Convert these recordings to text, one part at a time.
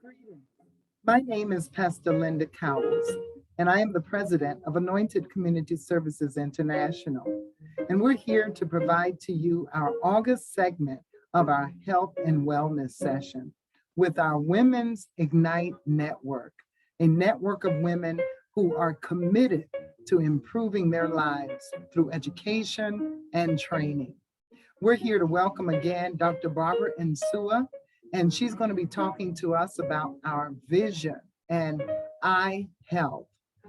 Greetings. My name is Pastor Linda Cowles, and I am the president of Anointed Community Services International. And we're here to provide to you our August segment of our health and wellness session with our Women's Ignite Network, a network of women who are committed to improving their lives through education and training. We're here to welcome again Dr. Barbara Insua, and she's going to be talking to us about our vision and eye health.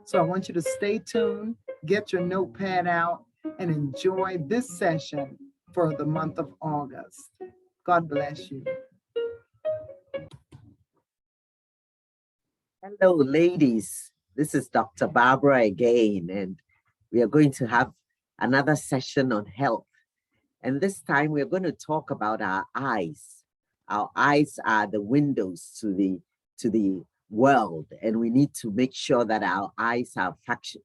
So I want you to stay tuned, get your notepad out, and enjoy this session for the month of August. God bless you. Hello, ladies. This is Dr. Barbara again, and we are going to have another session on health. And this time we're going to talk about our eyes. Our eyes are the windows to the world, and we need to make sure that our eyes are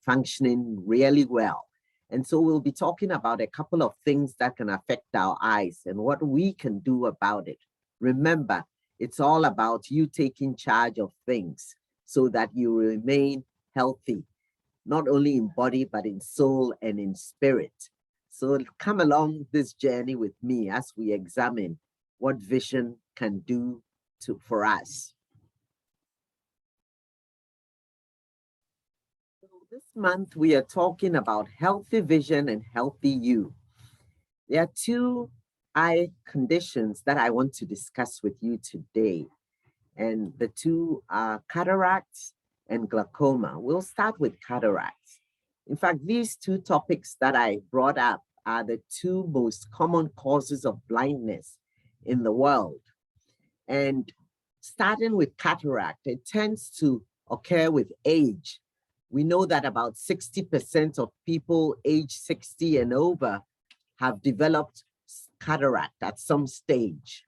functioning really well. And so we'll be talking about a couple of things that can affect our eyes and what we can do about it. Remember, it's all about you taking charge of things so that you remain healthy, not only in body, but in soul and in spirit. So come along this journey with me as we examine what vision can do for us. So this month, we are talking about healthy vision and healthy you. There are two eye conditions that I want to discuss with you today. And the two are cataracts and glaucoma. We'll start with cataracts. In fact, these two topics that I brought up are the two most common causes of blindness in the world. And starting with cataract, it tends to occur with age. We know that about 60% of people age 60 and over have developed cataract at some stage.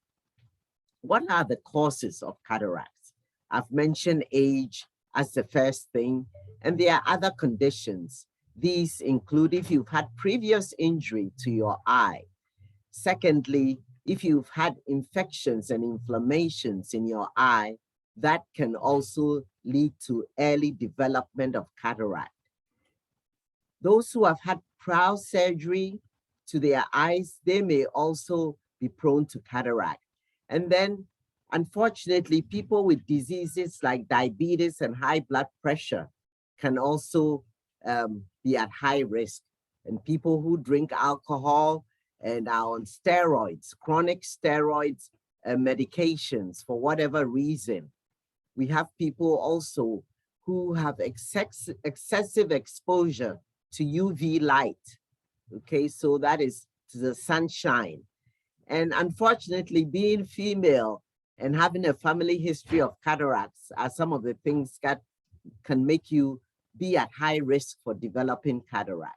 What are the causes of cataracts? I've mentioned age as the first thing, and there are other conditions. These include if you've had previous injury to your eye. Secondly, if you've had infections and inflammations in your eye, that can also lead to early development of cataract. Those who have had prior surgery to their eyes, they may also be prone to cataract. And then, unfortunately, people with diseases like diabetes and high blood pressure can also be at high risk. And people who drink alcohol and are on steroids, chronic steroids, medications for whatever reason. We have people also who have excessive exposure to UV light. Okay, so that is the sunshine. And unfortunately, being female and having a family history of cataracts are some of the things that can make you be at high risk for developing cataracts.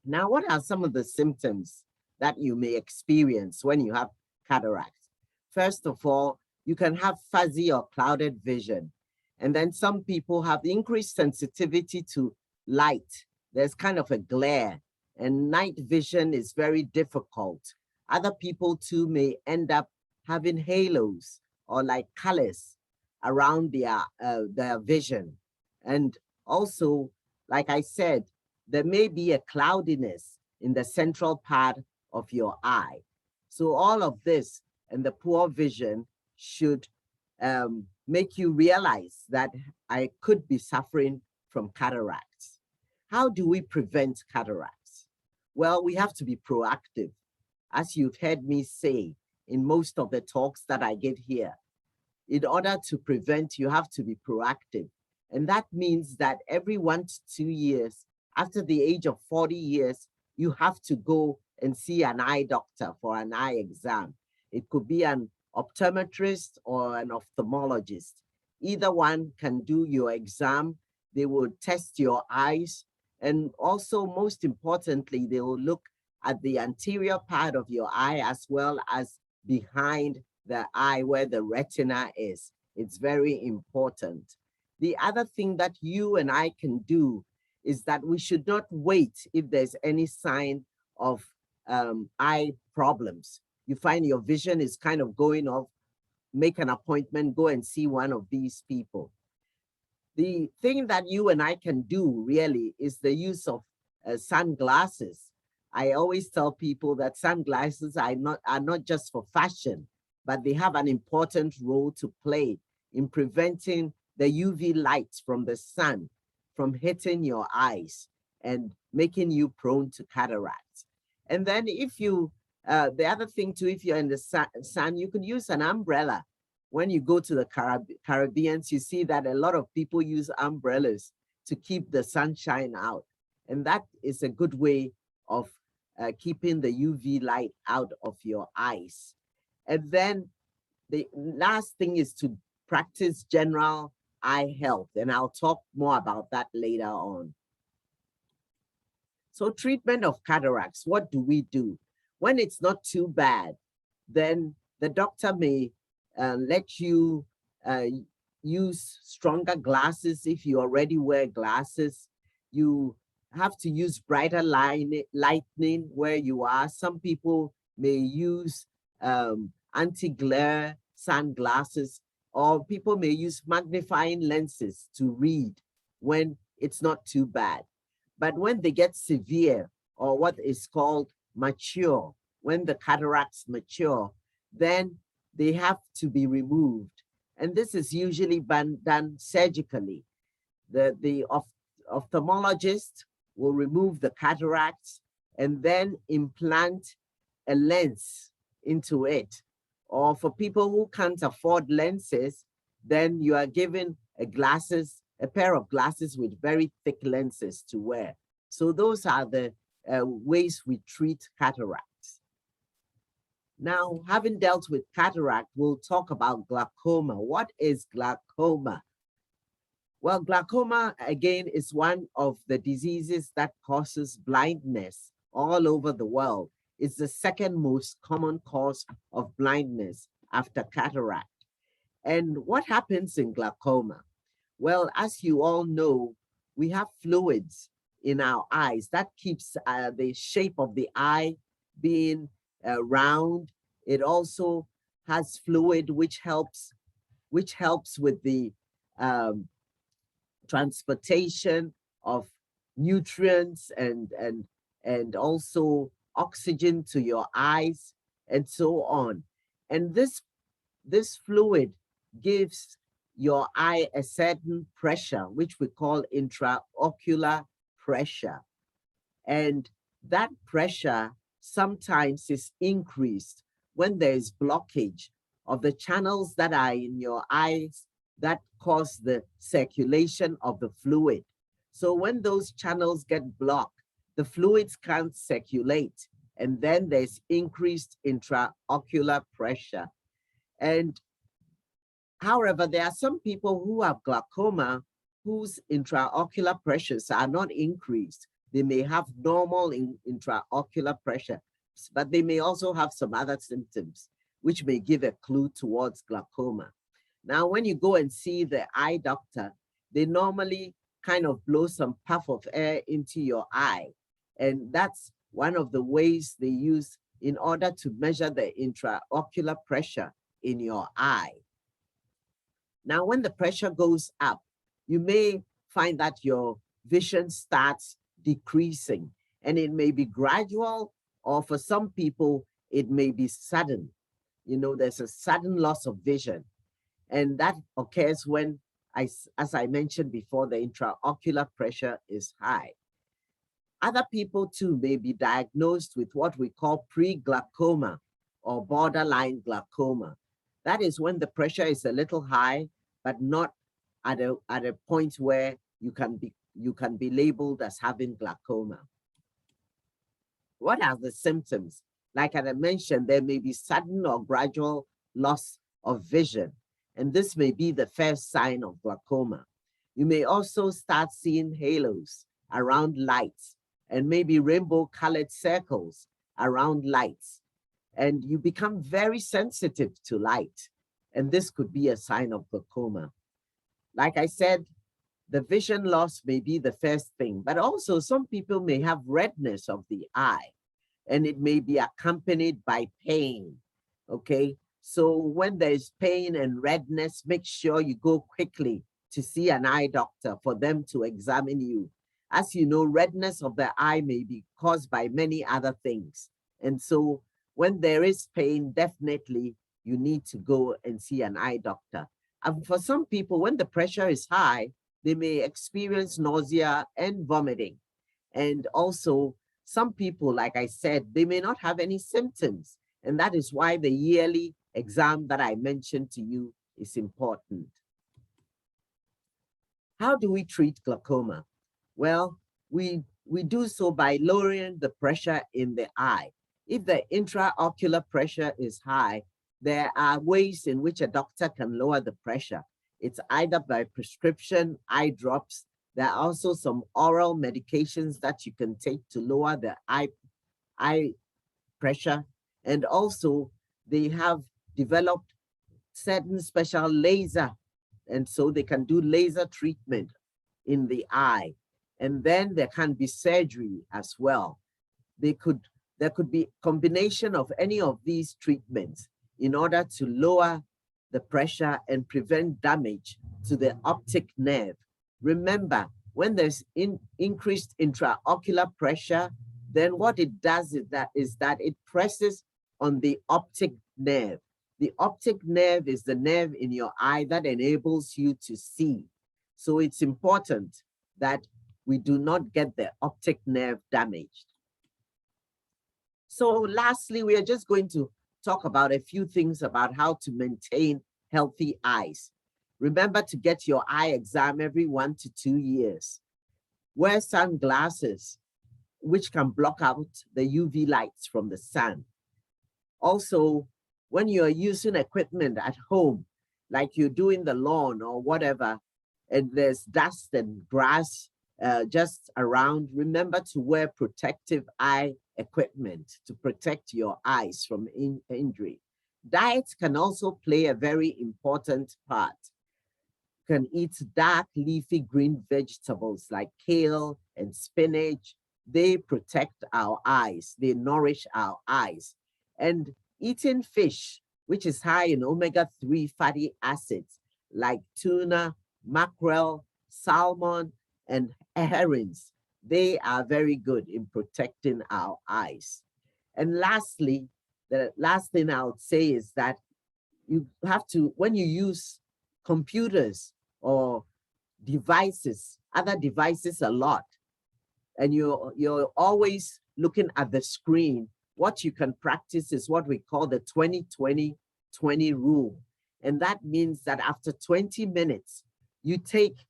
Now, what are some of the symptoms that you may experience when you have cataracts? First of all, you can have fuzzy or clouded vision. And then some people have increased sensitivity to light. There's kind of a glare, and night vision is very difficult. Other people too may end up having halos or like colors around their vision. And also, like I said, there may be a cloudiness in the central part of your eye. So all of this and the poor vision should make you realize that I could be suffering from cataracts. How do we prevent cataracts? Well, we have to be proactive. As you've heard me say in most of the talks that I give here, in order to prevent, you have to be proactive. And that means that every 1 to 2 years, after the age of 40 years, you have to go and see an eye doctor for an eye exam. It could be an optometrist or an ophthalmologist. Either one can do your exam. They will test your eyes. And also, most importantly, they will look at the anterior part of your eye as well as behind the eye where the retina is. It's very important. The other thing that you and I can do is that we should not wait if there's any sign of eye problems. You find your vision is kind of going off make an appointment, go and see one of these people. The thing that you and I can do really is the use of sunglasses. I always tell people that sunglasses are not just for fashion, but they have an important role to play in preventing the UV light from the sun from hitting your eyes and making you prone to cataracts. And then if you, the other thing too, if you're in the sun, you could use an umbrella. When you go to the Caribbeans, you see that a lot of people use umbrellas to keep the sunshine out. And that is a good way of keeping the UV light out of your eyes. And then the last thing is to practice general eye health. And I'll talk more about that later on. So treatment of cataracts, what do we do? When it's not too bad, then the doctor may let you use stronger glasses. If you already wear glasses, you have to use brighter lighting where you are. Some people may use anti-glare sunglasses, or people may use magnifying lenses to read when it's not too bad. But when they get severe, or what is called mature, when the cataracts mature, then they have to be removed. And this is usually done surgically. The ophthalmologist will remove the cataracts and then implant a lens into it. Or for people who can't afford lenses, then you are given a pair of glasses with very thick lenses to wear. So those are the ways we treat cataracts. Now, having dealt with cataract, we'll talk about glaucoma. What is glaucoma? Well, glaucoma, again, is one of the diseases that causes blindness all over the world. It's the second most common cause of blindness after cataract. And what happens in glaucoma? Well, as you all know, we have fluids in our eyes that keeps the shape of the eye being round. It also has fluid which helps with the transportation of nutrients and also oxygen to your eyes and so on. And this fluid gives your eye a certain pressure, which we call intraocular pressure. And that pressure sometimes is increased when there is blockage of the channels that are in your eyes that cause the circulation of the fluid. So when those channels get blocked, the fluids can't circulate, and then there's increased intraocular pressure. And however, there are some people who have glaucoma whose intraocular pressures are not increased. They may have normal intraocular pressure, but they may also have some other symptoms, which may give a clue towards glaucoma. Now, when you go and see the eye doctor, they normally kind of blow some puff of air into your eye. And that's one of the ways they use in order to measure the intraocular pressure in your eye. Now, when the pressure goes up, you may find that your vision starts decreasing, and it may be gradual, or for some people, it may be sudden. You know, there's a sudden loss of vision. And that occurs when, as I mentioned before, the intraocular pressure is high. Other people too may be diagnosed with what we call pre-glaucoma or borderline glaucoma. That is when the pressure is a little high, but not at a point where you can be labeled as having glaucoma. What are the symptoms? Like I mentioned, there may be sudden or gradual loss of vision, and this may be the first sign of glaucoma. You may also start seeing halos around lights and maybe rainbow-colored circles around lights, and you become very sensitive to light, and this could be a sign of glaucoma. Like I said, the vision loss may be the first thing, but also some people may have redness of the eye, and it may be accompanied by pain, okay? So when there's pain and redness, make sure you go quickly to see an eye doctor for them to examine you. As you know, redness of the eye may be caused by many other things. And so when there is pain, definitely you need to go and see an eye doctor. And for some people, when the pressure is high, they may experience nausea and vomiting. And also, some people, like I said, they may not have any symptoms. And that is why the yearly exam that I mentioned to you is important. How do we treat glaucoma? Well, we do so by lowering the pressure in the eye. If the intraocular pressure is high, there are ways in which a doctor can lower the pressure. It's either by prescription eye drops. There are also some oral medications that you can take to lower the eye pressure. And also they have developed certain special laser. And so they can do laser treatment in the eye. And then there can be surgery as well. There could be combination of any of these treatments in order to lower the pressure and prevent damage to the optic nerve. Remember, when there's increased intraocular pressure, then what it does is that it presses on the optic nerve. The optic nerve is the nerve in your eye that enables you to see. So it's important that we do not get the optic nerve damaged. So lastly, we are just going to talk about a few things about how to maintain healthy eyes. Remember to get your eye exam every 1 to 2 years. Wear sunglasses, which can block out the UV lights from the sun. Also, when you're using equipment at home, like you're doing the lawn or whatever, and there's dust and grass just around, remember to wear protective eye equipment to protect your eyes from injury. Diet can also play a very important part. You can eat dark leafy green vegetables like kale and spinach. They protect our eyes, they nourish our eyes. And eating fish, which is high in omega-3 fatty acids like tuna, mackerel, salmon, and herrings, they are very good in protecting our eyes. And lastly, the last thing I would say is that you have to, when you use computers or devices, other devices a lot, and you're always looking at the screen, what you can practice is what we call the 20-20-20 rule. And that means that after 20 minutes, you take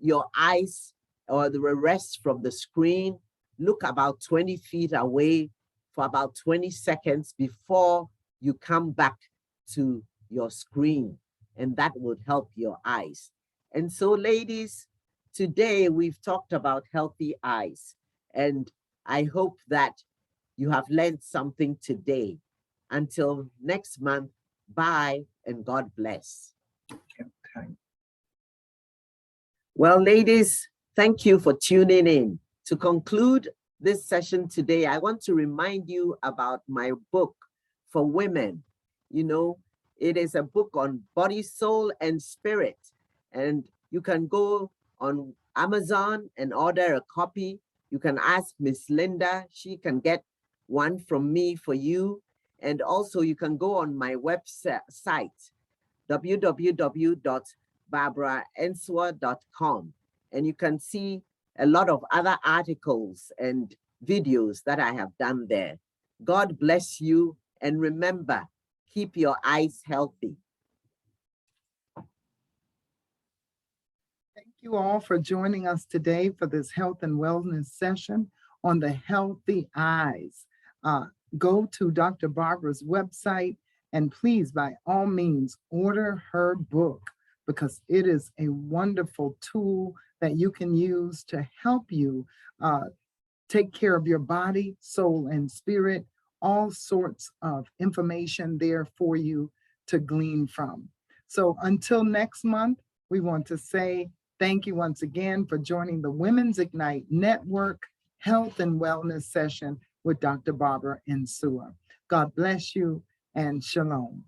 your eyes or the rest from the screen, look about 20 feet away for about 20 seconds before you come back to your screen. And that would help your eyes. And so, ladies, today we've talked about healthy eyes. And I hope that you have learned something today. Until next month, bye and God bless. Okay. Well, ladies, thank you for tuning in. To conclude this session today, I want to remind you about my book for women. You know, it is a book on body, soul, and spirit. And you can go on Amazon and order a copy. You can ask Miss Linda. She can get one from me for you. And also you can go on my website, www.barbaraensua.com, and you can see a lot of other articles and videos that I have done there. God bless you, and remember, keep your eyes healthy. Thank you all for joining us today for this health and wellness session on the healthy eyes. Go to Dr. Barbara's website and please, by all means, order her book because it is a wonderful tool that you can use to help you take care of your body, soul, and spirit. All sorts of information there for you to glean from. So until next month, we want to say thank you once again for joining the Women's Ignite Network Health and Wellness session with Dr. Barbara Ensua. God bless you and shalom.